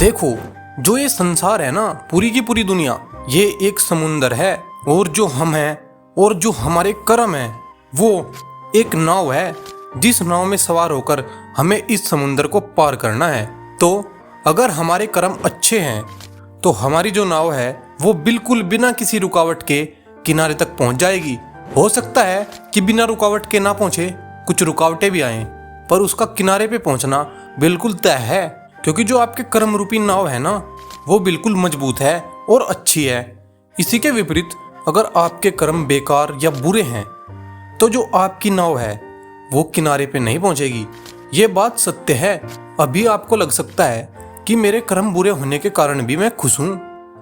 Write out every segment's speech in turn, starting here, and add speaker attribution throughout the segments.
Speaker 1: देखो, जो ये संसार है ना, पूरी की पूरी दुनिया, ये एक समुंदर है। और जो हम हैं और जो हमारे कर्म है, वो एक नाव है, जिस नाव में सवार होकर हमें इस समुंदर को पार करना है। तो अगर हमारे कर्म अच्छे हैं तो हमारी जो नाव है वो बिल्कुल बिना किसी रुकावट के किनारे तक पहुंच जाएगी। हो सकता है कि बिना रुकावट के ना पहुंचे, कुछ रुकावटें भी आएं, पर उसका किनारे पे पहुंचना बिल्कुल तय है, क्योंकि जो आपके कर्म रूपी नाव है ना, वो बिल्कुल मजबूत है और अच्छी है। इसी के विपरीत अगर आपके कर्म बेकार या बुरे हैं तो जो आपकी नाव है वो किनारे पे नहीं पहुंचेगी। ये बात सत्य है। अभी आपको लग सकता है कि मेरे कर्म बुरे होने के कारण भी मैं खुश हूं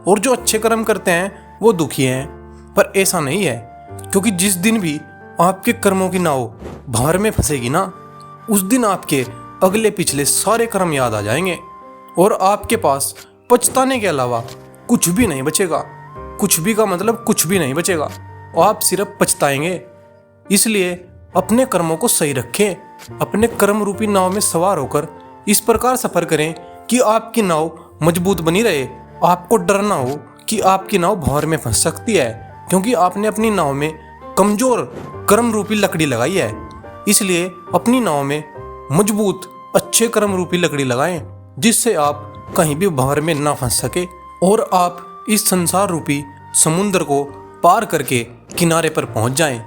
Speaker 1: और जो अच्छे कर्म करते हैं वो दुखी हैं, पर ऐसा नहीं है, क्योंकि जिस दिन भी आपके कर्मों की नाव भंवर में फंसेगी ना, उस दिन आपके अगले पिछले सारे कर्म याद आ जाएंगे और आपके पास पछताने के अलावा कुछ भी नहीं बचेगा। कुछ भी का मतलब कुछ भी नहीं बचेगा, आप सिर्फ पछताएंगे। इसलिए अपने कर्मों को सही रखें। अपने कर्म रूपी नाव में सवार होकर इस प्रकार सफर करें कि आपकी नाव मजबूत बनी रहे। आपको डर ना हो कि आपकी नाव भंवर में फंस सकती है, क्योंकि आपने अपनी नाव में कमजोर कर्म रूपी लकड़ी लगाई है। इसलिए अपनी नाव में मजबूत अच्छे कर्म रूपी लकड़ी लगाएं, जिससे आप कहीं भी भंवर में ना फंस सके और आप इस संसार रूपी समुद्र को पार करके किनारे पर पहुंच जाएं।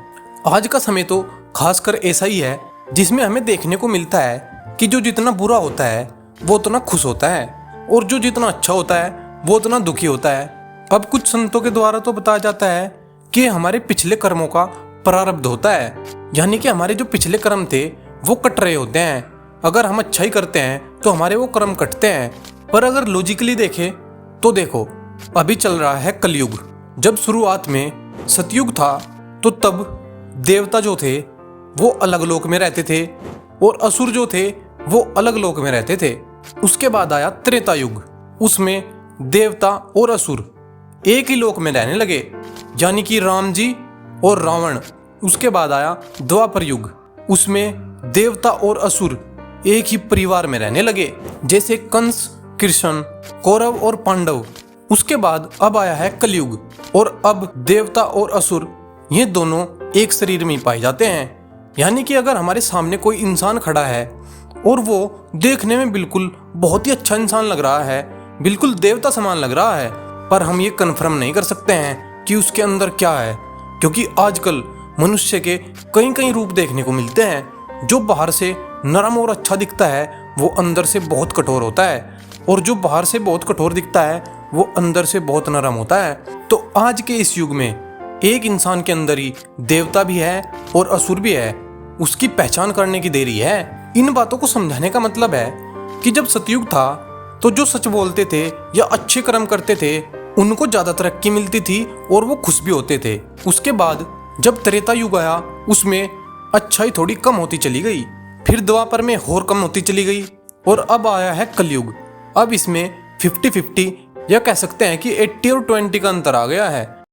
Speaker 1: आज का समय तो खासकर ऐसा ही है, जिसमें हमें देखने को मिलता है कि जो जितना बुरा होता है वो उतना खुश होता है और जो जितना अच्छा होता है वो उतना दुखी होता है। अब कुछ संतों के द्वारा तो बताया जाता है कि हमारे पिछले कर्मों का प्रारब्ध होता है, यानी कि हमारे जो पिछले कर्म थे वो कट रहे होते हैं। अगर हम अच्छा ही करते हैं तो हमारे वो कर्म कटते हैं। पर अगर लॉजिकली देखें तो देखो, अभी चल रहा है कलयुग। जब शुरुआत में सतयुग था तो तब देवता जो थे वो अलग लोक में रहते थे और असुर जो थे वो अलग लोक में रहते थे। उसके बाद आया त्रेता युग, उसमें देवता और असुर एक ही लोक में रहने लगे, यानी कि राम जी और रावण। उसके बाद आया द्वापर युग, उसमें देवता और असुर एक ही परिवार में रहने लगे, जैसे कंस, कृष्ण, कौरव और पांडव। उसके बाद अब आया है कलयुग, और अब देवता और असुर ये दोनों एक शरीर में पाए जाते हैं। यानी कि अगर हमारे सामने कोई इंसान खड़ा है और वो देखने में बिल्कुल बहुत ही अच्छा इंसान लग रहा है, बिल्कुल देवता समान लग रहा है, पर हम ये कन्फर्म नहीं कर सकते हैं कि उसके अंदर क्या है, क्योंकि आजकल मनुष्य के कई कई रूप देखने को मिलते हैं। जो बाहर से नरम और अच्छा दिखता है वो अंदर से बहुत कठोर होता है, और जो बाहर से बहुत कठोर दिखता है वो अंदर से बहुत नरम होता है। तो आज के इस युग में एक इंसान के अंदर ही देवता भी है और असुर भी है। उसकी पहचान करने की देरी है। इन बातों को समझाने का मतलब है कि जब सतयुग था तो जो सच बोलते थे या अच्छे कर्म करते थे उनको ज्यादा तरक्की मिलती थी और वो खुश भी होते थे। उसके बाद जब त्रेता युग आया, उसमें अच्छाई थोड़ी कम होती चली गई, फिर द्वापर में और कम होती चली गई, और अब आया है कलयुग। अब इसमें 50-50 या कह सकते हैं कि 80 और 20 का अंतर आ गया है।